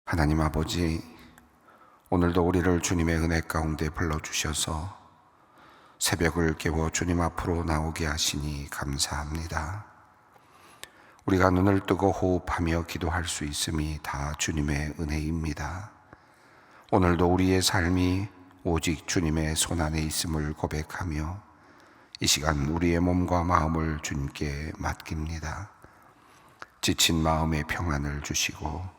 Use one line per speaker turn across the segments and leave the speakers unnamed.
하나님 아버지, 오늘도 우리를 주님의 은혜 가운데 불러주셔서 새벽을 깨워 주님 앞으로 나오게 하시니 감사합니다. 우리가 눈을 뜨고 호흡하며 기도할 수 있음이 다 주님의 은혜입니다. 오늘도 우리의 삶이 오직 주님의 손안에 있음을 고백하며 이 시간 우리의 몸과 마음을 주님께 맡깁니다. 지친 마음의 평안을 주시고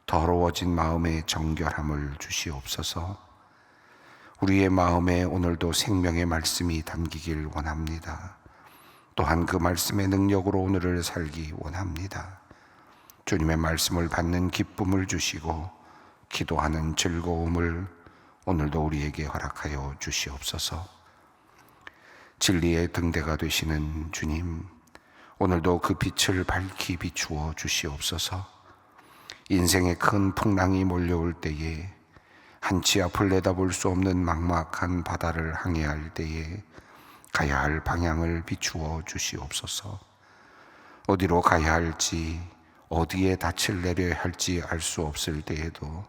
더러워진 마음의 정결함을 주시옵소서. 우리의 마음에 오늘도 생명의 말씀이 담기길 원합니다. 또한 그 말씀의 능력으로 오늘을 살기 원합니다. 주님의 말씀을 받는 기쁨을 주시고 기도하는 즐거움을 오늘도 우리에게 허락하여 주시옵소서. 진리의 등대가 되시는 주님, 오늘도 그 빛을 밝히 비추어 주시옵소서. 인생의 큰 풍랑이 몰려올 때에 한치 앞을 내다볼 수 없는 막막한 바다를 항해할 때에 가야 할 방향을 비추어 주시옵소서. 어디로 가야 할지, 어디에 닻을 내려야 할지 알 수 없을 때에도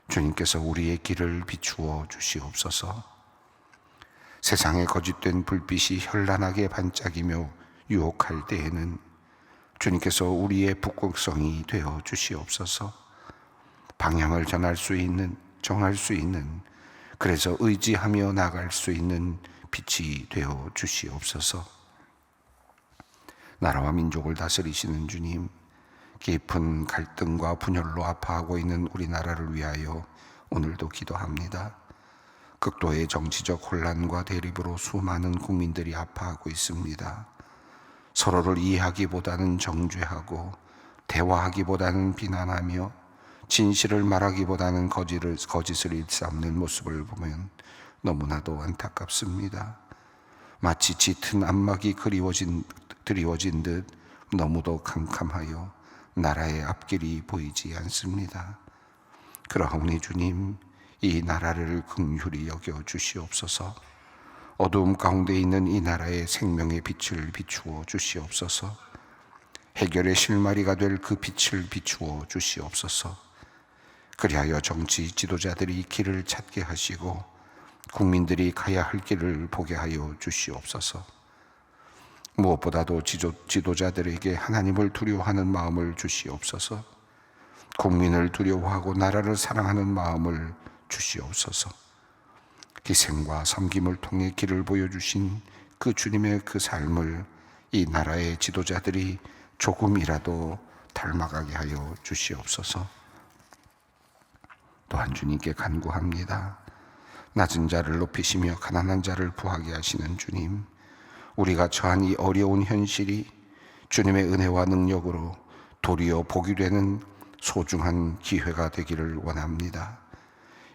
주님께서 우리의 길을 비추어 주시옵소서. 세상의 거짓된 불빛이 현란하게 반짝이며 유혹할 때에는 주님께서 우리의 북극성이 되어 주시옵소서. 방향을 정할 수 있는, 그래서 의지하며 나갈 수 있는 빛이 되어 주시옵소서. 나라와 민족을 다스리시는 주님, 깊은 갈등과 분열로 아파하고 있는 우리나라를 위하여 오늘도 기도합니다. 극도의 정치적 혼란과 대립으로 수많은 국민들이 아파하고 있습니다. 서로를 이해하기보다는 정죄하고 대화하기보다는 비난하며 진실을 말하기보다는 거짓을 일삼는 모습을 보면 너무나도 안타깝습니다. 마치 짙은 안막이 드리워진 듯 너무도 캄캄하여 나라의 앞길이 보이지 않습니다. 그러하오니 주님, 이 나라를 긍휼히 여겨 주시옵소서. 어두움 가운데 있는 이 나라의 생명의 빛을 비추어 주시옵소서. 해결의 실마리가 될 그 빛을 비추어 주시옵소서. 그리하여 정치 지도자들이 길을 찾게 하시고 국민들이 가야 할 길을 보게 하여 주시옵소서. 무엇보다도 지도자들에게 하나님을 두려워하는 마음을 주시옵소서. 국민을 두려워하고 나라를 사랑하는 마음을 주시옵소서. 희생과 섬김을 통해 길을 보여주신 그 주님의 그 삶을 이 나라의 지도자들이 조금이라도 닮아가게 하여 주시옵소서. 또한 주님께 간구합니다. 낮은 자를 높이시며 가난한 자를 부하게 하시는 주님, 우리가 처한 이 어려운 현실이 주님의 은혜와 능력으로 도리어 복이 되는 소중한 기회가 되기를 원합니다.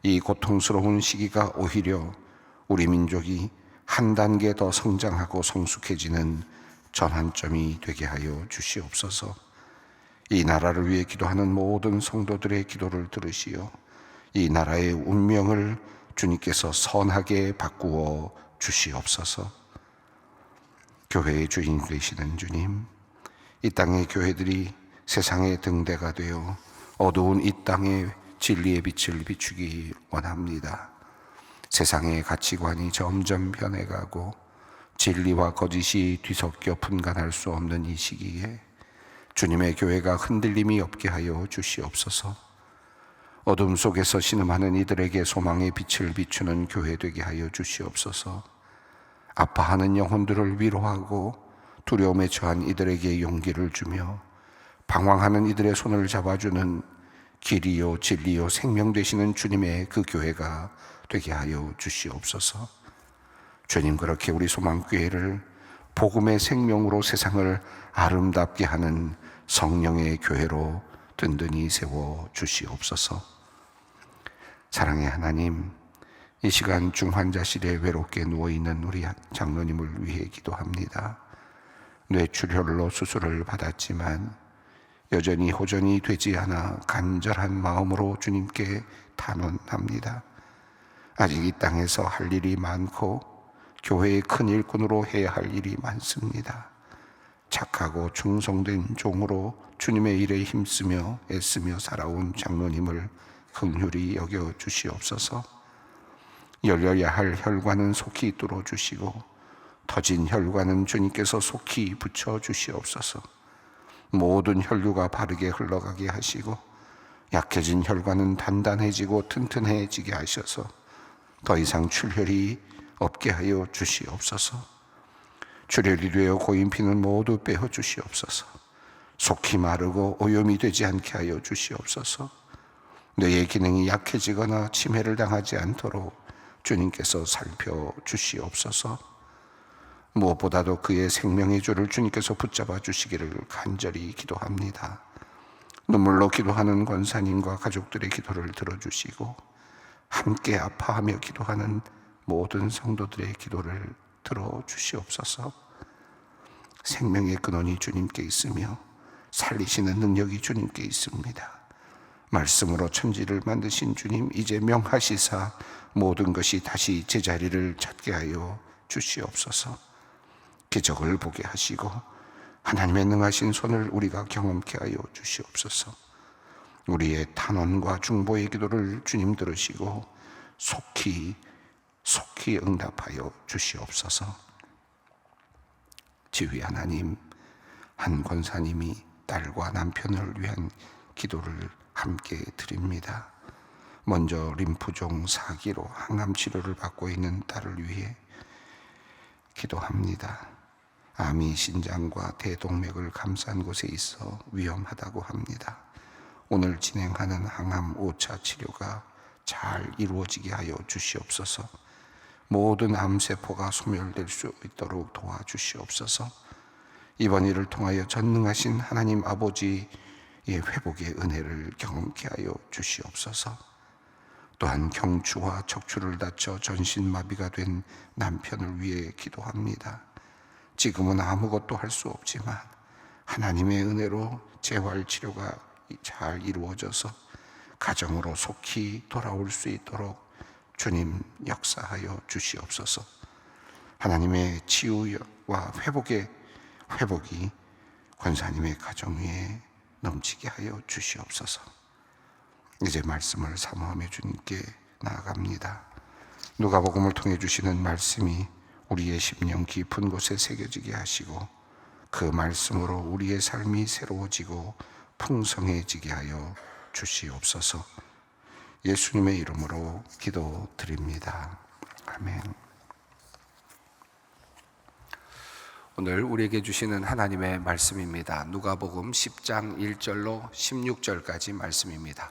이 고통스러운 시기가 오히려 우리 민족이 한 단계 더 성장하고 성숙해지는 전환점이 되게 하여 주시옵소서. 이 나라를 위해 기도하는 모든 성도들의 기도를 들으시어 이 나라의 운명을 주님께서 선하게 바꾸어 주시옵소서. 교회의 주인 되시는 주님, 이 땅의 교회들이 세상의 등대가 되어 어두운 이 땅에 진리의 빛을 비추기 원합니다. 세상의 가치관이 점점 변해가고 진리와 거짓이 뒤섞여 분간할 수 없는 이 시기에 주님의 교회가 흔들림이 없게 하여 주시옵소서. 어둠 속에서 신음하는 이들에게 소망의 빛을 비추는 교회 되게 하여 주시옵소서. 아파하는 영혼들을 위로하고 두려움에 처한 이들에게 용기를 주며 방황하는 이들의 손을 잡아주는 길이요 진리요 생명 되시는 주님의 그 교회가 되게 하여 주시옵소서. 주님, 그렇게 우리 소망교회를 복음의 생명으로 세상을 아름답게 하는 성령의 교회로 든든히 세워 주시옵소서. 사랑의 하나님, 이 시간 중환자실에 외롭게 누워있는 우리 장로님을 위해 기도합니다. 뇌출혈로 수술을 받았지만 여전히 호전이 되지 않아 간절한 마음으로 주님께 탄원합니다. 아직 이 땅에서 할 일이 많고 교회의 큰 일꾼으로 해야 할 일이 많습니다. 착하고 충성된 종으로 주님의 일에 힘쓰며 애쓰며 살아온 장로님을 긍휼히 여겨 주시옵소서. 열려야 할 혈관은 속히 뚫어 주시고 터진 혈관은 주님께서 속히 붙여 주시옵소서. 모든 혈류가 바르게 흘러가게 하시고 약해진 혈관은 단단해지고 튼튼해지게 하셔서 더 이상 출혈이 없게 하여 주시옵소서. 출혈이 되어 고인 피는 모두 빼어 주시옵소서. 속히 마르고 오염이 되지 않게 하여 주시옵소서. 뇌의 기능이 약해지거나 치매를 당하지 않도록 주님께서 살펴 주시옵소서. 무엇보다도 그의 생명의 줄을 주님께서 붙잡아 주시기를 간절히 기도합니다. 눈물로 기도하는 권사님과 가족들의 기도를 들어주시고 함께 아파하며 기도하는 모든 성도들의 기도를 들어주시옵소서. 생명의 근원이 주님께 있으며 살리시는 능력이 주님께 있습니다. 말씀으로 천지를 만드신 주님, 이제 명하시사 모든 것이 다시 제자리를 찾게 하여 주시옵소서. 기적을 보게 하시고 하나님의 능하신 손을 우리가 경험케 하여 주시옵소서. 우리의 탄원과 중보의 기도를 주님 들으시고 속히 응답하여 주시옵소서. 지휘 하나님, 한 권사님이 딸과 남편을 위한 기도를 함께 드립니다. 먼저 림프종 4기로 항암 치료를 받고 있는 딸을 위해 기도합니다. 암이 신장과 대동맥을 감싼 곳에 있어 위험하다고 합니다. 오늘 진행하는 항암 5차 치료가 잘 이루어지게 하여 주시옵소서. 모든 암세포가 소멸될 수 있도록 도와주시옵소서. 이번 일을 통하여 전능하신 하나님 아버지의 회복의 은혜를 경험케 하여 주시옵소서. 또한 경추와 척추를 다쳐 전신마비가 된 남편을 위해 기도합니다. 지금은 아무것도 할 수 없지만 하나님의 은혜로 재활치료가 잘 이루어져서 가정으로 속히 돌아올 수 있도록 주님 역사하여 주시옵소서. 하나님의 치유와 회복이 권사님의 가정 위에 넘치게 하여 주시옵소서. 이제 말씀을 사모하며 주님께 나아갑니다. 누가복음을 통해 주시는 말씀이 우리의 심령 깊은 곳에 새겨지게 하시고 그 말씀으로 우리의 삶이 새로워지고 풍성해지게 하여 주시옵소서. 예수님의 이름으로 기도드립니다. 아멘. 오늘 우리에게 주시는 하나님의 말씀입니다. 누가복음 10장 1절로 16절까지 말씀입니다.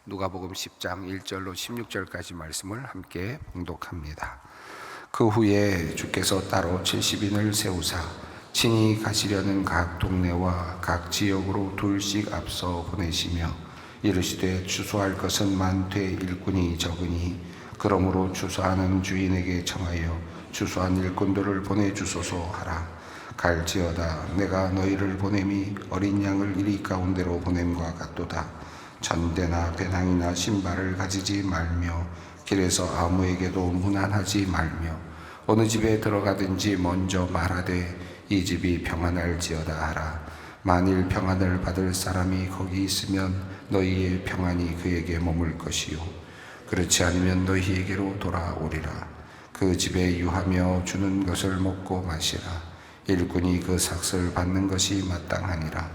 누가복음 10장 1절로 16절까지 말씀을 함께 봉독합니다. 그 후에 주께서 따로 70인을 세우사 친히 가시려는 각 동네와 각 지역으로 둘씩 앞서 보내시며 이르시되 주소할 것은 많되 일꾼이 적으니 그러므로 주소하는 주인에게 청하여 주소한 일꾼들을 보내주소서 하라. 갈지어다 내가 너희를 보냄이 어린 양을 이리 가운데로 보냄과 같도다. 전대나 배낭이나 신발을 가지지 말며 길에서 아무에게도 문안하지 말며 어느 집에 들어가든지 먼저 말하되 이 집이 평안할지어다 하라. 만일 평안을 받을 사람이 거기 있으면 너희의 평안이 그에게 머물 것이요 그렇지 않으면 너희에게로 돌아오리라. 그 집에 유하며 주는 것을 먹고 마시라. 일꾼이 그 삭을 받는 것이 마땅하니라.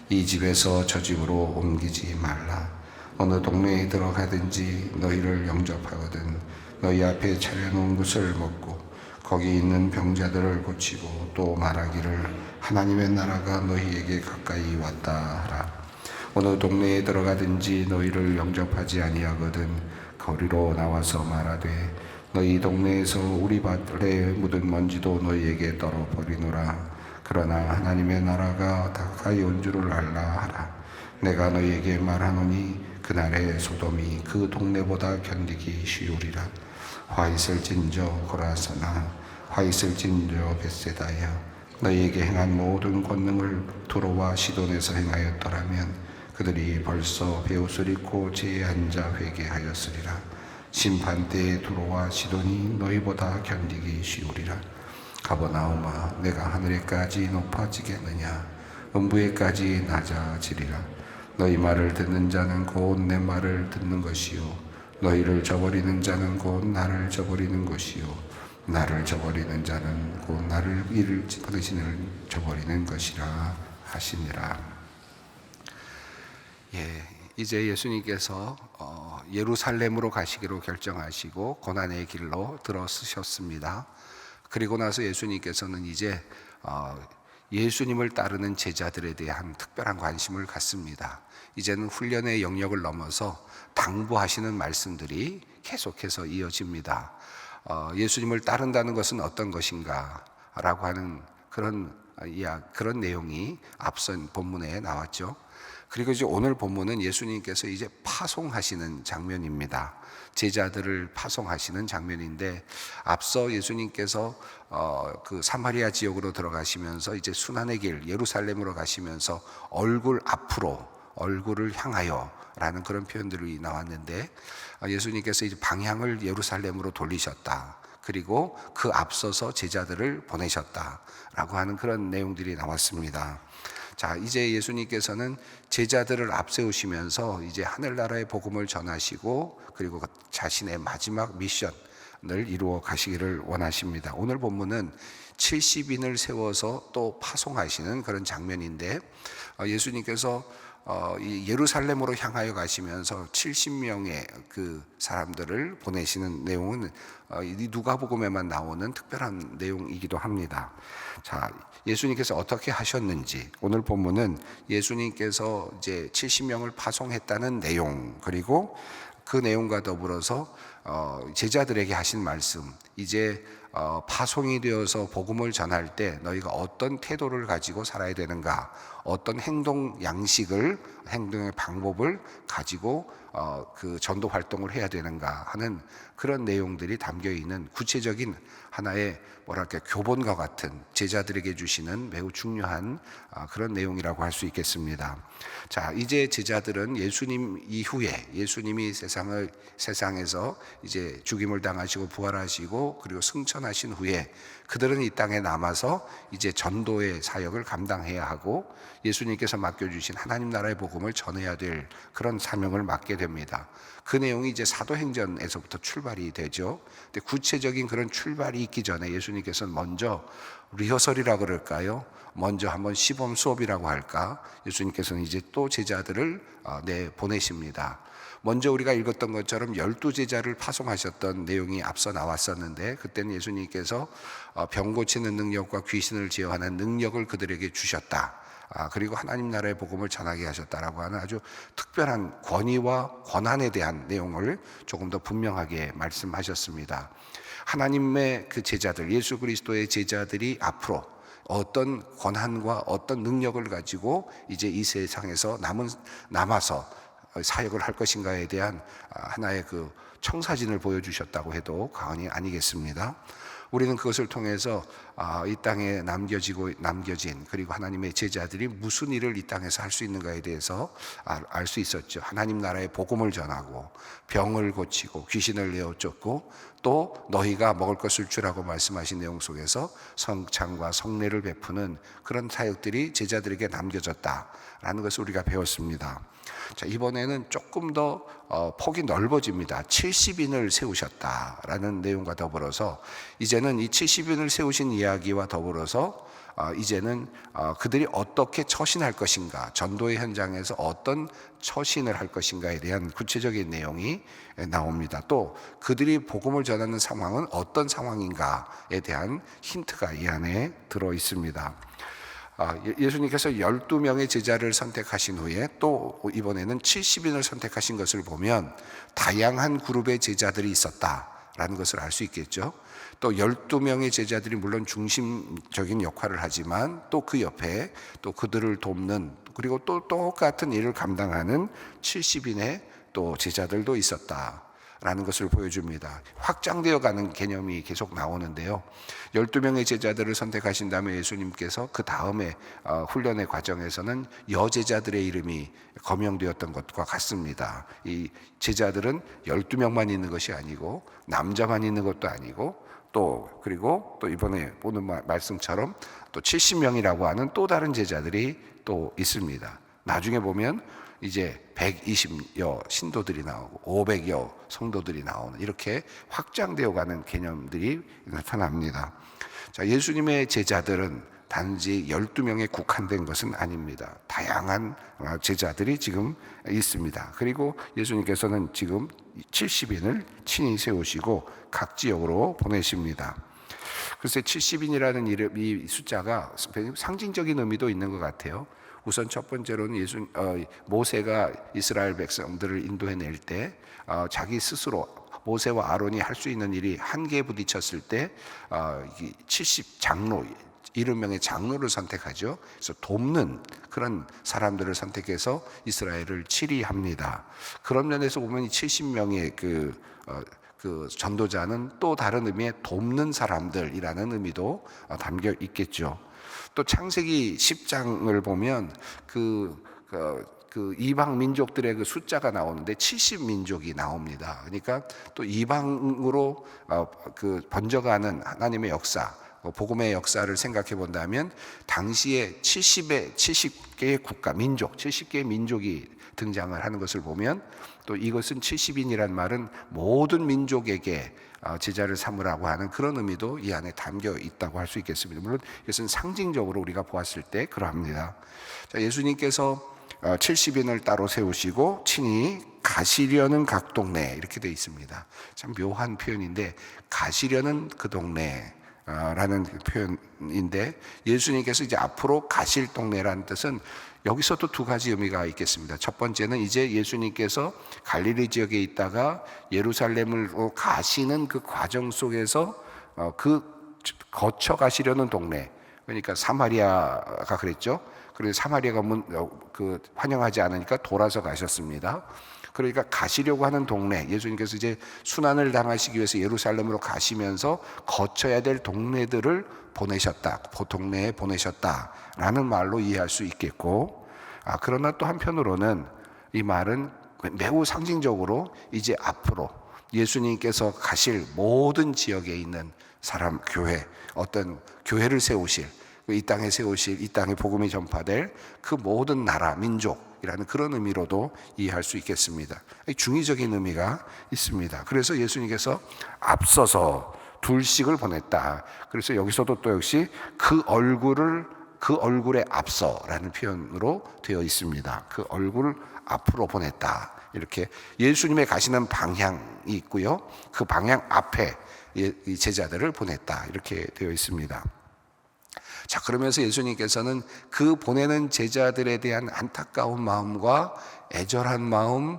이 집에서 저 집으로 옮기지 말라. 어느 동네에 들어가든지 너희를 영접하거든 너희 앞에 차려놓은 것을 먹고 거기 있는 병자들을 고치고 또 말하기를 하나님의 나라가 너희에게 가까이 왔다 하라. 어느 동네에 들어가든지 너희를 영접하지 아니하거든 거리로 나와서 말하되 너희 동네에서 우리 밭에 묻은 먼지도 너희에게 떨어버리노라. 그러나 하나님의 나라가 가까이 온 줄을 알라 하라. 내가 너희에게 말하노니 그날의 소돔이 그 동네보다 견디기 쉬우리라. 화 있을진저 고라사나 화 있을진저 벳세다야. 너희에게 행한 모든 권능을 두로와 시돈에서 행하였더라면 그들이 벌써 베옷을 입고 제에 앉아 회개하였으리라. 심판때에 두로와 시돈이 너희보다 견디기 쉬우리라. 가버나움아, 내가 하늘에까지 높아지겠느냐? 음부에까지 낮아지리라. 너희 말을 듣는 자는 곧 내 말을 듣는 것이요, 너희를 저버리는 자는 곧 나를 저버리는 것이요, 나를 저버리는 자는 곧 나를 이를 받으시는 저버리는 것이라 하시니라. 이제 예수님께서 예루살렘으로 가시기로 결정하시고 고난의 길로 들어서셨습니다. 그리고 나서 예수님께서는 이제 예수님을 따르는 제자들에 대한 특별한 관심을 갖습니다. 이제는 훈련의 영역을 넘어서 당부하시는 말씀들이 계속해서 이어집니다. 예수님을 따른다는 것은 어떤 것인가 라고 하는 그런 내용이 앞선 본문에 나왔죠. 그리고 이제 오늘 본문은 예수님께서 이제 파송하시는 장면입니다. 제자들을 파송하시는 장면인데, 앞서 예수님께서 그 사마리아 지역으로 들어가시면서 이제 순환의 길 예루살렘으로 가시면서 얼굴 앞으로, 얼굴을 향하여 라는 그런 표현들이 나왔는데, 예수님께서 이제 방향을 예루살렘으로 돌리셨다. 그리고 그 앞서서 제자들을 보내셨다라고 하는 그런 내용들이 나왔습니다. 자, 이제 예수님께서는 제자들을 앞세우시면서 이제 하늘나라의 복음을 전하시고, 그리고 자신의 마지막 미션을 이루어 가시기를 원하십니다. 오늘 본문은 70인을 세워서 또 파송하시는 그런 장면인데, 예수님께서 이 예루살렘으로 향하여 가시면서 70명의 그 사람들을 보내시는 내용은 이 누가복음에만 나오는 특별한 내용이기도 합니다. 자, 예수님께서 어떻게 하셨는지, 오늘 본문은 예수님께서 이제 70명을 파송했다는 내용, 그리고 그 내용과 더불어서 제자들에게 하신 말씀, 이제 파송이 되어서 복음을 전할 때 너희가 어떤 태도를 가지고 살아야 되는가, 어떤 행동 양식을, 행동의 방법을 가지고 그 전도 활동을 해야 되는가 하는 그런 내용들이 담겨 있는 구체적인 하나의 뭐랄까 교본과 같은, 제자들에게 주시는 매우 중요한 그런 내용이라고 할 수 있겠습니다. 자, 이제 제자들은 예수님 이후에, 예수님이 세상에서 이제 죽임을 당하시고 부활하시고 그리고 승천하신 후에 그들은 이 땅에 남아서 이제 전도의 사역을 감당해야 하고, 예수님께서 맡겨주신 하나님 나라의 복음을 전해야 될 그런 사명을 맡게 됩니다. 그 내용이 이제 사도행전에서부터 출발이 되죠. 근데 구체적인 그런 출발이 있기 전에 예수님께서는 먼저 리허설이라 그럴까요? 먼저 한번 시범 수업이라고 할까? 예수님께서는 이제 또 제자들을 보내십니다. 먼저 우리가 읽었던 것처럼 12제자를 파송하셨던 내용이 앞서 나왔었는데, 그때는 예수님께서 병 고치는 능력과 귀신을 제어하는 능력을 그들에게 주셨다. 그리고 하나님 나라의 복음을 전하게 하셨다라고 하는 아주 특별한 권위와 권한에 대한 내용을 조금 더 분명하게 말씀하셨습니다. 하나님의 그 제자들, 예수 그리스도의 제자들이 앞으로 어떤 권한과 어떤 능력을 가지고 이제 이 세상에서 남아서 사역을 할 것인가에 대한 하나의 그 청사진을 보여주셨다고 해도 과언이 아니겠습니다. 우리는 그것을 통해서 이 땅에 남겨진 그리고 하나님의 제자들이 무슨 일을 이 땅에서 할 수 있는가에 대해서 알 수 있었죠. 하나님 나라의 복음을 전하고 병을 고치고 귀신을 내어쫓고, 또 너희가 먹을 것을 주라고 말씀하신 내용 속에서 성찬과 성례를 베푸는 그런 사역들이 제자들에게 남겨졌다라는 것을 우리가 배웠습니다. 자, 이번에는 조금 더 폭이 넓어집니다. 70인을 세우셨다라는 내용과 더불어서 이제는 이 70인을 세우신 이야기와 더불어서 이제는 그들이 어떻게 처신할 것인가, 전도의 현장에서 어떤 처신을 할 것인가에 대한 구체적인 내용이 나옵니다. 또 그들이 복음을 전하는 상황은 어떤 상황인가에 대한 힌트가 이 안에 들어 있습니다. 예수님께서 12명의 제자를 선택하신 후에 또 이번에는 70인을 선택하신 것을 보면 다양한 그룹의 제자들이 있었다라는 것을 알 수 있겠죠. 또 12명의 제자들이 물론 중심적인 역할을 하지만 또 그 옆에 또 그들을 돕는, 그리고 또 똑같은 일을 감당하는 70인의 또 제자들도 있었다라는 것을 보여줍니다. 확장되어 가는 개념이 계속 나오는데요. 12명의 제자들을 선택하신 다음에 예수님께서 그 다음에 훈련의 과정에서는 여제자들의 이름이 거명되었던 것과 같습니다. 이 제자들은 12명만 있는 것이 아니고 남자만 있는 것도 아니고 그리고 또 이번에 보는 말씀처럼 또 70명이라고 하는 또 다른 제자들이 또 있습니다. 나중에 보면 이제 120여 신도들이 나오고 500여 성도들이 나오는, 이렇게 확장되어 가는 개념들이 나타납니다. 자, 예수님의 제자들은 단지 12명에 국한된 것은 아닙니다. 다양한 제자들이 지금 있습니다. 그리고 예수님께서는 지금 70인을 친히 세우시고 각 지역으로 보내십니다. 글쎄 70인이라는 이 숫자가 상징적인 의미도 있는 것 같아요. 우선 첫 번째로는 모세가 이스라엘 백성들을 인도해낼 때 자기 스스로 모세와 아론이 할 수 있는 일이 한계에 부딪혔을 때 70장로 70명의 장로를 선택하죠. 그래서 돕는 그런 사람들을 선택해서 이스라엘을 치리합니다. 그런 면에서 보면 이 70명의 그 전도자는 또 다른 의미의 돕는 사람들이라는 의미도 담겨 있겠죠. 또 창세기 10장을 보면 그 이방 민족들의 그 숫자가 나오는데 70민족이 나옵니다. 그러니까 또 이방으로 번져가는 하나님의 역사, 복음의 역사를 생각해 본다면 당시에 70개의 국가, 민족, 70개의 민족이 등장을 하는 것을 보면 또 이것은 70인이란 말은 모든 민족에게 제자를 삼으라고 하는 그런 의미도 이 안에 담겨 있다고 할 수 있겠습니다. 물론 이것은 상징적으로 우리가 보았을 때 그러합니다. 자, 예수님께서 70인을 따로 세우시고 친히 가시려는 각 동네, 이렇게 되어 있습니다. 참 묘한 표현인데, 가시려는 그 동네 라는 표현인데, 예수님께서 이제 앞으로 가실 동네라는 뜻은 여기서도 두 가지 의미가 있겠습니다. 첫 번째는 이제 예수님께서 갈릴리 지역에 있다가 예루살렘으로 가시는 그 과정 속에서 거쳐 가시려는 동네, 그러니까 사마리아가 그랬죠. 그래서 사마리아가 환영하지 않으니까 돌아서 가셨습니다. 그러니까 가시려고 하는 동네, 예수님께서 이제 순환을 당하시기 위해서 예루살렘으로 가시면서 거쳐야 될 동네들을 동네에 보내셨다라는 말로 이해할 수 있겠고, 그러나 또 한편으로는 이 말은 매우 상징적으로 이제 앞으로 예수님께서 가실 모든 지역에 있는 사람, 교회, 어떤 교회를 세우실, 이 땅에 세우실, 이 땅에 복음이 전파될 그 모든 나라, 민족이라는 그런 의미로도 이해할 수 있겠습니다. 중의적인 의미가 있습니다. 그래서 예수님께서 앞서서 둘씩을 보냈다. 그래서 여기서도 또 역시 그 얼굴에 앞서라는 표현으로 되어 있습니다. 그 얼굴을 앞으로 보냈다. 이렇게 예수님의 가시는 방향이 있고요, 그 방향 앞에 이 제자들을 보냈다. 이렇게 되어 있습니다. 자, 그러면서 예수님께서는 그 보내는 제자들에 대한 안타까운 마음과 애절한 마음,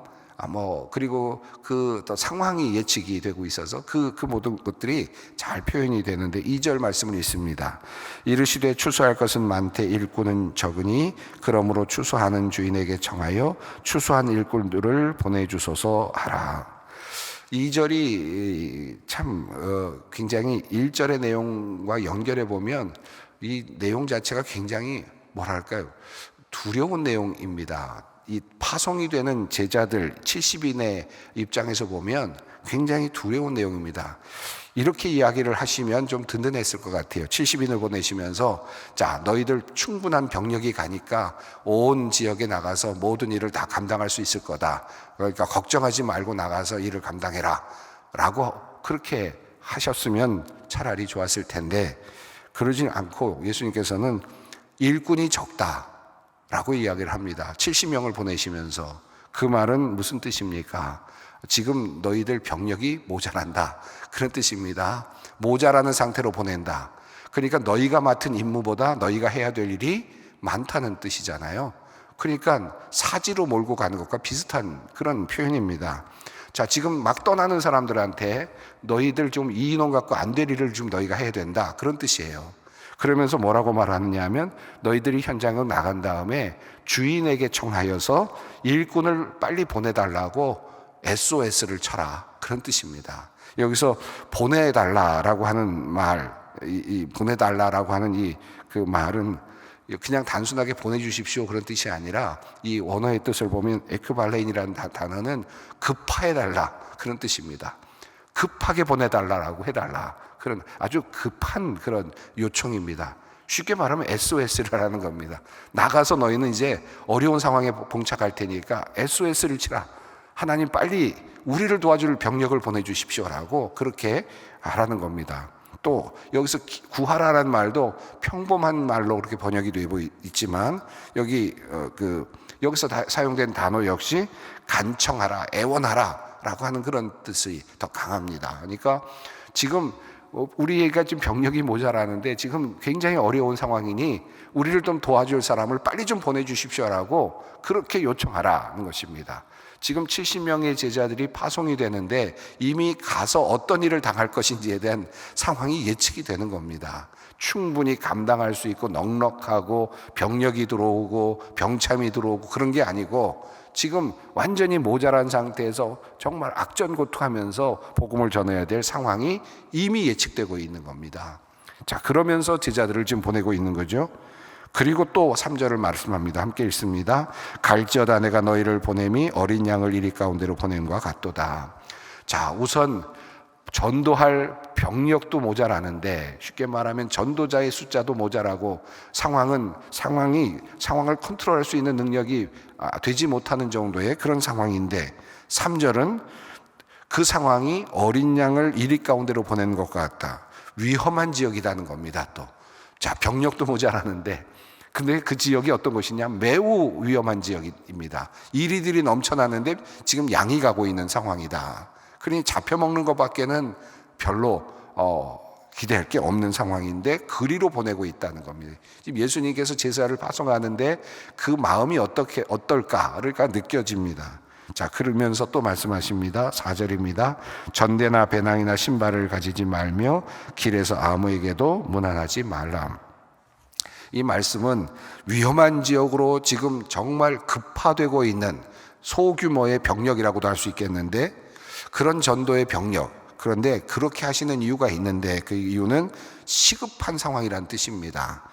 그리고 그 또 상황이 예측이 되고 있어서 그 모든 것들이 잘 표현이 되는데 2절 말씀을 읽습니다. 이르시되 추수할 것은 많되 일꾼은 적으니 그러므로 추수하는 주인에게 청하여 추수한 일꾼들을 보내주소서 하라. 2절이 참 굉장히 1절의 내용과 연결해 보면 이 내용 자체가 굉장히 뭐랄까요, 두려운 내용입니다. 이 파송이 되는 제자들 70인의 입장에서 보면 굉장히 두려운 내용입니다. 이렇게 이야기를 하시면 좀 든든했을 것 같아요. 70인을 보내시면서 자, 너희들 충분한 병력이 가니까 온 지역에 나가서 모든 일을 다 감당할 수 있을 거다. 그러니까 걱정하지 말고 나가서 일을 감당해라 라고 그렇게 하셨으면 차라리 좋았을 텐데, 그러진 않고 예수님께서는 일꾼이 적다라고 이야기를 합니다. 70명을 보내시면서. 그 말은 무슨 뜻입니까? 지금 너희들 병력이 모자란다, 그런 뜻입니다. 모자라는 상태로 보낸다. 그러니까 너희가 맡은 임무보다 너희가 해야 될 일이 많다는 뜻이잖아요. 그러니까 사지로 몰고 가는 것과 비슷한 그런 표현입니다. 자, 지금 막 떠나는 사람들한테 너희들 좀 이 인원 갖고 안 될 일을 좀 너희가 해야 된다, 그런 뜻이에요. 그러면서 뭐라고 말하느냐 하면 너희들이 현장을 나간 다음에 주인에게 청하여서 일꾼을 빨리 보내달라고 SOS를 쳐라, 그런 뜻입니다. 여기서 보내달라라고 하는 말, 보내달라라고 하는 그 말은 그냥 단순하게 보내주십시오 그런 뜻이 아니라 이 원어의 뜻을 보면 에크발레인이라는 단어는 급파해달라, 그런 뜻입니다. 급하게 보내달라고 해달라. 그런 아주 급한 그런 요청입니다. 쉽게 말하면 SOS를 하는 겁니다. 나가서 너희는 이제 어려운 상황에 봉착할 테니까 SOS를 치라. 하나님 빨리 우리를 도와줄 병력을 보내주십시오라고 그렇게 하라는 겁니다. 또 여기서 구하라는 말도 평범한 말로 그렇게 번역이 되고 있지만 여기서 사용된 단어 역시 간청하라, 애원하라라고 하는 그런 뜻이 더 강합니다. 그러니까 지금 우리가 지금 병력이 모자라는데 지금 굉장히 어려운 상황이니 우리를 좀 도와줄 사람을 빨리 좀 보내주십시오라고 그렇게 요청하라는 것입니다. 지금 70명의 제자들이 파송이 되는데 이미 가서 어떤 일을 당할 것인지에 대한 상황이 예측이 되는 겁니다. 충분히 감당할 수 있고 넉넉하고 병력이 들어오고 병참이 들어오고 그런 게 아니고 지금 완전히 모자란 상태에서 정말 악전고투하면서 복음을 전해야 될 상황이 이미 예측되고 있는 겁니다. 자, 그러면서 제자들을 지금 보내고 있는 거죠. 그리고 또 3절을 말씀합니다. 함께 읽습니다. 갈지어다 내가 너희를 보냄이 어린 양을 이리 가운데로 보냄과 같도다. 자, 우선 전도할 병력도 모자라는데 쉽게 말하면 전도자의 숫자도 모자라고 상황을 컨트롤할 수 있는 능력이 되지 못하는 정도의 그런 상황인데 3절은 그 상황이 어린 양을 이리 가운데로 보내는 것 같다. 위험한 지역이라는 겁니다. 또 자, 병력도 모자라는데 근데 그 지역이 어떤 곳이냐? 매우 위험한 지역입니다. 이리들이 넘쳐나는데 지금 양이 가고 있는 상황이다. 그러니 잡혀먹는 것밖에는 별로 기대할 게 없는 상황인데 그리로 보내고 있다는 겁니다. 지금 예수님께서 제사를 파송하는데 그 마음이 어떨까를 느껴집니다. 자, 그러면서 또 말씀하십니다. 4절입니다. 전대나 배낭이나 신발을 가지지 말며 길에서 아무에게도 문안하지 말라. 이 말씀은 위험한 지역으로 지금 정말 급파되고 있는 소규모의 병력이라고도 할 수 있겠는데 그런 전도의 병력, 그런데 그렇게 하시는 이유가 있는데 그 이유는 시급한 상황이라는 뜻입니다.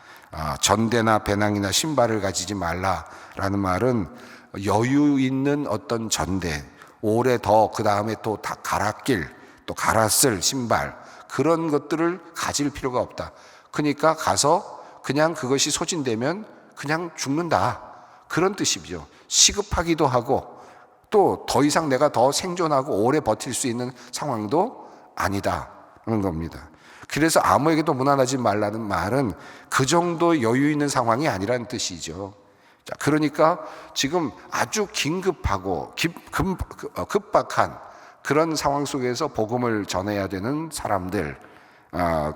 전대나 배낭이나 신발을 가지지 말라라는 말은 여유 있는 어떤 전대, 오래 더 그 다음에 또 다 갈아낄, 또 갈아쓸 신발 그런 것들을 가질 필요가 없다. 그러니까 가서 그냥 그것이 소진되면 그냥 죽는다. 그런 뜻이죠. 시급하기도 하고 또 더 이상 내가 더 생존하고 오래 버틸 수 있는 상황도 아니다는 겁니다. 그래서 아무에게도 문안하지 말라는 말은 그 정도 여유 있는 상황이 아니라는 뜻이죠. 자, 그러니까 지금 아주 긴급하고 급박한 그런 상황 속에서 복음을 전해야 되는 사람들,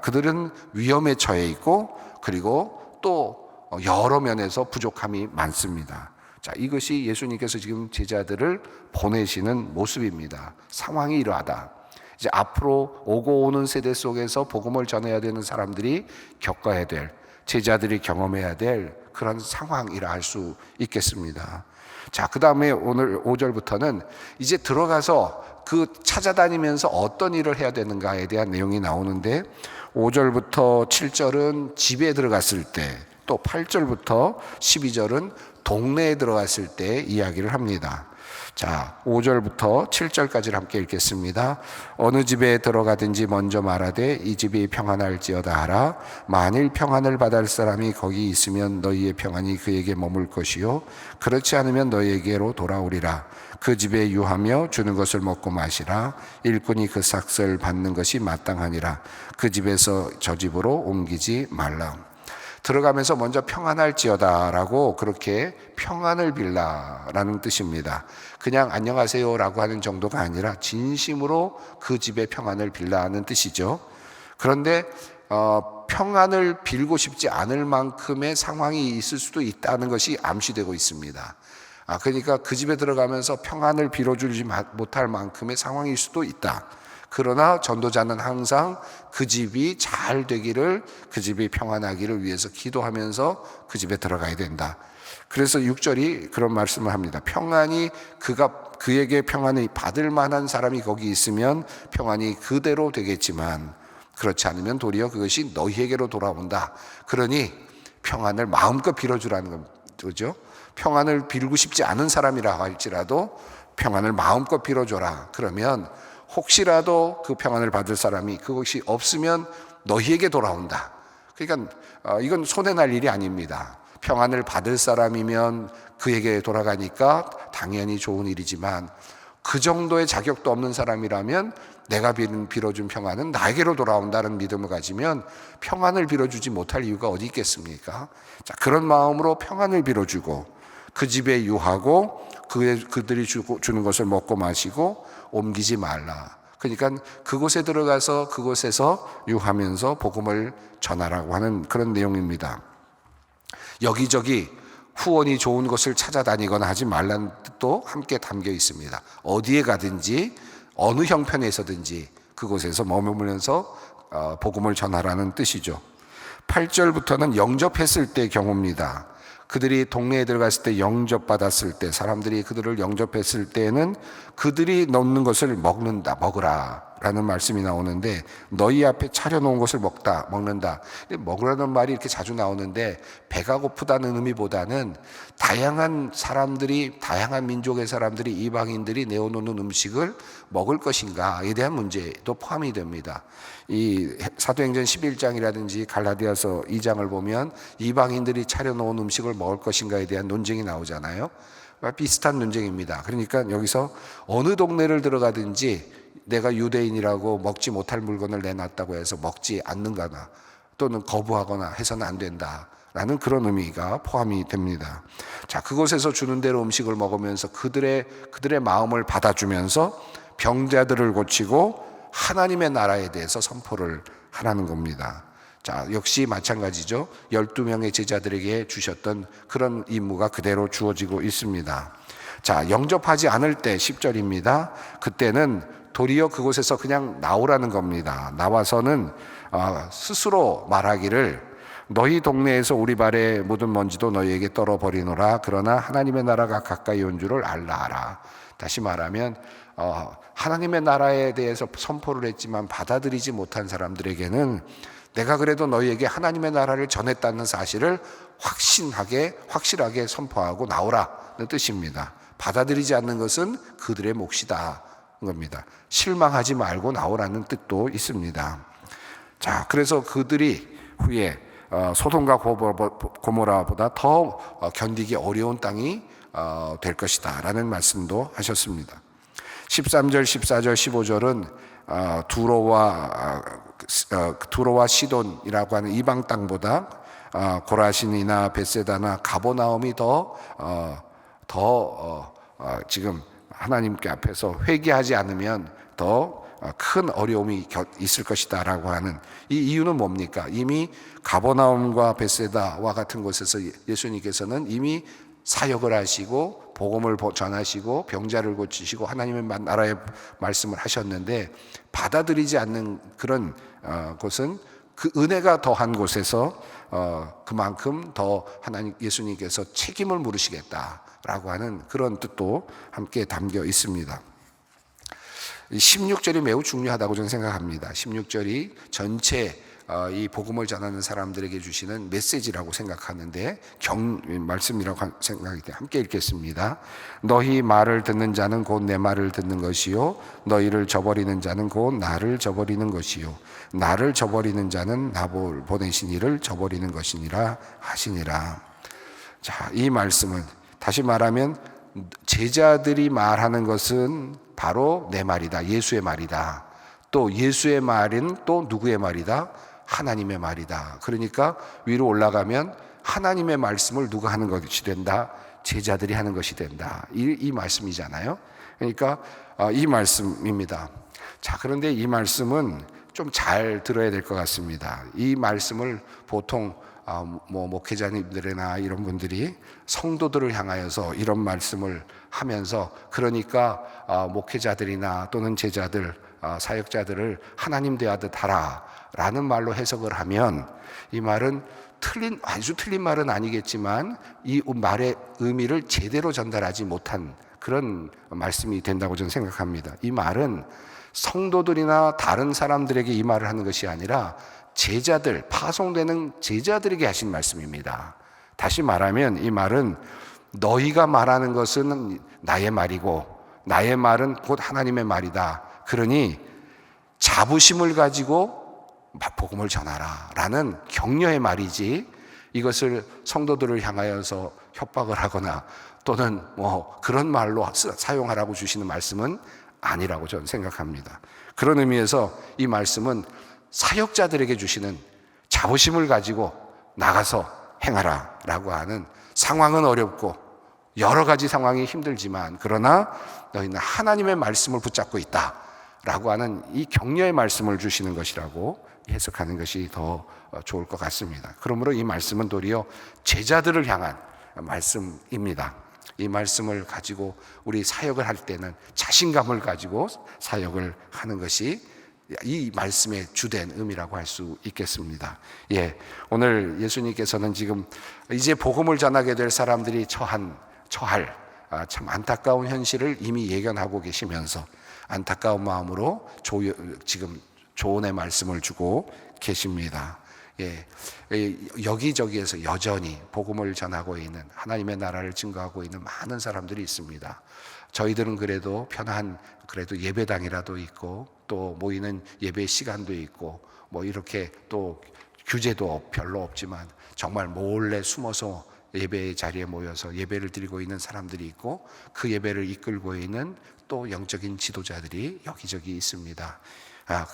그들은 위험에 처해 있고 그리고 또 여러 면에서 부족함이 많습니다. 자, 이것이 예수님께서 지금 제자들을 보내시는 모습입니다. 상황이 이러하다. 이제 앞으로 오고 오는 세대 속에서 복음을 전해야 되는 사람들이 겪어야 될, 제자들이 경험해야 될 그런 상황이라 할 수 있겠습니다. 자, 그 다음에 오늘 5절부터는 이제 들어가서 그 찾아다니면서 어떤 일을 해야 되는가에 대한 내용이 나오는데 5절부터 7절은 집에 들어갔을 때, 또 8절부터 12절은 동네에 들어갔을 때 이야기를 합니다. 자, 5절부터 7절까지를 함께 읽겠습니다. 어느 집에 들어가든지 먼저 말하되 이 집이 평안할지어다 하라. 만일 평안을 받을 사람이 거기 있으면 너희의 평안이 그에게 머물 것이요 그렇지 않으면 너희에게로 돌아오리라. 그 집에 유하며 주는 것을 먹고 마시라. 일꾼이 그 삭을 받는 것이 마땅하니라. 그 집에서 저 집으로 옮기지 말라. 들어가면서 먼저 평안할지어다라고 그렇게 평안을 빌라라는 뜻입니다. 그냥 안녕하세요라고 하는 정도가 아니라 진심으로 그 집의 평안을 빌라는 뜻이죠. 그런데 평안을 빌고 싶지 않을 만큼의 상황이 있을 수도 있다는 것이 암시되고 있습니다. 그러니까 그 집에 들어가면서 평안을 빌어주지 못할 만큼의 상황일 수도 있다. 그러나 전도자는 항상 그 집이 잘 되기를, 그 집이 평안하기를 위해서 기도하면서 그 집에 들어가야 된다. 그래서 6절이 그런 말씀을 합니다. 평안이 그에게 평안을 받을 만한 사람이 거기 있으면 평안이 그대로 되겠지만 그렇지 않으면 도리어 그것이 너희에게로 돌아온다. 그러니 평안을 마음껏 빌어주라는 거죠. 평안을 빌고 싶지 않은 사람이라 할지라도 평안을 마음껏 빌어줘라. 그러면 혹시라도 그 평안을 받을 사람이 그것이 없으면 너희에게 돌아온다. 그러니까 이건 손해날 일이 아닙니다. 평안을 받을 사람이면 그에게 돌아가니까 당연히 좋은 일이지만 그 정도의 자격도 없는 사람이라면 내가 빌어준 평안은 나에게로 돌아온다는 믿음을 가지면 평안을 빌어주지 못할 이유가 어디 있겠습니까? 자, 그런 마음으로 평안을 빌어주고 그 집에 유하고 그들이 주는 것을 먹고 마시고 옮기지 말라. 그러니까 그곳에 들어가서 그곳에서 유하면서 복음을 전하라고 하는 그런 내용입니다. 여기저기 후원이 좋은 곳을 찾아다니거나 하지 말라는 뜻도 함께 담겨 있습니다. 어디에 가든지 어느 형편에서든지 그곳에서 머무르면서 복음을 전하라는 뜻이죠. 8절부터는 영접했을 때 경우입니다. 그들이 동네에 들어갔을 때 영접받았을 때 사람들이 그들을 영접했을 때에는 그들이 넣는 것을 먹으라 라는 말씀이 나오는데 너희 앞에 차려놓은 것을 먹는다. 먹으라는 말이 이렇게 자주 나오는데 배가 고프다는 의미보다는 다양한 사람들이, 다양한 민족의 사람들이, 이방인들이 내어놓는 음식을 먹을 것인가에 대한 문제도 포함이 됩니다. 이 사도행전 11장이라든지 갈라디아서 2장을 보면 이방인들이 차려놓은 음식을 먹을 것인가에 대한 논쟁이 나오잖아요. 비슷한 논쟁입니다. 그러니까 여기서 어느 동네를 들어가든지 내가 유대인이라고 먹지 못할 물건을 내놨다고 해서 먹지 않는거나 또는 거부하거나 해서는 안 된다라는 그런 의미가 포함이 됩니다. 자, 그곳에서 주는 대로 음식을 먹으면서 그들의 마음을 받아주면서 병자들을 고치고 하나님의 나라에 대해서 선포를 하라는 겁니다. 자, 역시 마찬가지죠. 12명의 제자들에게 주셨던 그런 임무가 그대로 주어지고 있습니다. 자, 영접하지 않을 때 10절입니다. 그때는 도리어 그곳에서 그냥 나오라는 겁니다. 나와서는 스스로 말하기를 너희 동네에서 우리 발에 묻은 먼지도 너희에게 떨어버리노라. 그러나 하나님의 나라가 가까이 온 줄을 알라 하라. 다시 말하면 하나님의 나라에 대해서 선포를 했지만 받아들이지 못한 사람들에게는 내가 그래도 너희에게 하나님의 나라를 전했다는 사실을 확실하게 선포하고 나오라는 뜻입니다. 받아들이지 않는 것은 그들의 몫이다 겁니다. 실망하지 말고 나오라는 뜻도 있습니다. 자, 그래서 그들이 후에 소돔과 고모라보다 더 견디기 어려운 땅이 될 것이다 라는 말씀도 하셨습니다. 13절, 14절, 15절은 두로와 시돈이라고 하는 이방 땅보다 고라신이나 벳세다나 가버나움이 지금 하나님께 앞에서 회개하지 않으면 더 큰 어려움이 있을 것이다 라고 하는 이 이유는 뭡니까? 이미 가버나움과 벳세다와 같은 곳에서 예수님께서는 이미 사역을 하시고 복음을 전하시고 병자를 고치시고 하나님의 나라의 말씀을 하셨는데 받아들이지 않는 그런 곳은 그 은혜가 더한 곳에서 그만큼 더 예수님께서 책임을 물으시겠다라고 하는 그런 뜻도 함께 담겨 있습니다. 16절이 매우 중요하다고 저는 생각합니다. 16절이 전체 이 복음을 전하는 사람들에게 주시는 메시지라고 생각하는데 말씀이라고 생각이 돼. 함께 읽겠습니다. 너희 말을 듣는 자는 곧 내 말을 듣는 것이요 너희를 저버리는 자는 곧 나를 저버리는 것이요 나를 저버리는 자는 나 보내신 이를 저버리는 것이니라 하시니라. 자, 이 말씀은 다시 말하면 제자들이 말하는 것은 바로 내 말이다. 예수의 말이다. 또 예수의 말은 또 누구의 말이다? 하나님의 말이다. 그러니까 위로 올라가면 하나님의 말씀을 누가 하는 것이 된다? 제자들이 하는 것이 된다. 이 말씀이잖아요. 그러니까 이 말씀입니다. 자, 그런데 이 말씀은 좀 잘 들어야 될 것 같습니다. 이 말씀을 보통 목회자님들이나 이런 분들이 성도들을 향하여서 이런 말씀을 하면서 그러니까 목회자들이나 또는 제자들, 사역자들을 하나님 대하듯 하라 라는 말로 해석을 하면 이 말은 아주 틀린 말은 아니겠지만 이 말의 의미를 제대로 전달하지 못한 그런 말씀이 된다고 저는 생각합니다. 이 말은 성도들이나 다른 사람들에게 이 말을 하는 것이 아니라 파송되는 제자들에게 하신 말씀입니다. 다시 말하면 이 말은 너희가 말하는 것은 나의 말이고 나의 말은 곧 하나님의 말이다. 그러니 자부심을 가지고 복음을 전하라 라는 격려의 말이지, 이것을 성도들을 향하여서 협박을 하거나 또는 그런 말로 사용하라고 주시는 말씀은 아니라고 저는 생각합니다. 그런 의미에서 이 말씀은 사역자들에게 주시는 자부심을 가지고 나가서 행하라 라고 하는, 상황은 어렵고 여러 가지 상황이 힘들지만 그러나 너희는 하나님의 말씀을 붙잡고 있다 라고 하는 이 격려의 말씀을 주시는 것이라고 해석하는 것이 더 좋을 것 같습니다. 그러므로 이 말씀은 도리어 제자들을 향한 말씀입니다. 이 말씀을 가지고 우리 사역을 할 때는 자신감을 가지고 사역을 하는 것이 이 말씀의 주된 의미라고 할 수 있겠습니다. 오늘 예수님께서는 지금 이제 복음을 전하게 될 사람들이 처할 참 안타까운 현실을 이미 예견하고 계시면서 안타까운 마음으로 지금 조언의 말씀을 주고 계십니다. 여기저기에서 여전히 복음을 전하고 있는, 하나님의 나라를 증거하고 있는 많은 사람들이 있습니다. 저희들은 그래도 그래도 예배당이라도 있고 또 모이는 예배 시간도 있고 이렇게 또 규제도 별로 없지만 정말 몰래 숨어서 예배의 자리에 모여서 예배를 드리고 있는 사람들이 있고, 그 예배를 이끌고 있는 또 영적인 지도자들이 여기저기 있습니다.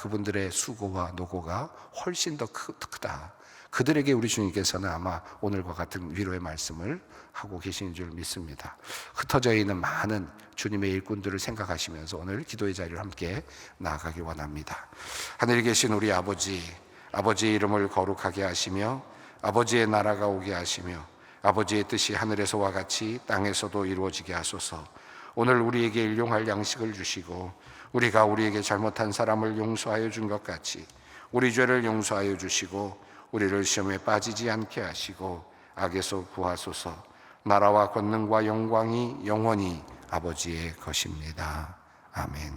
그분들의 수고와 노고가 훨씬 더 크다. 그들에게 우리 주님께서는 아마 오늘과 같은 위로의 말씀을 하고 계시는 줄 믿습니다. 흩어져 있는 많은 주님의 일꾼들을 생각하시면서 오늘 기도의 자리를 함께 나아가길 원합니다. 하늘에 계신 우리 아버지의 이름을 거룩하게 하시며 아버지의 나라가 오게 하시며 아버지의 뜻이 하늘에서와 같이 땅에서도 이루어지게 하소서. 오늘 우리에게 일용할 양식을 주시고 우리가 우리에게 잘못한 사람을 용서하여 준 것 같이 우리 죄를 용서하여 주시고 우리를 시험에 빠지지 않게 하시고 악에서 구하소서. 나라와 권능과 영광이 영원히 아버지의 것입니다. 아멘.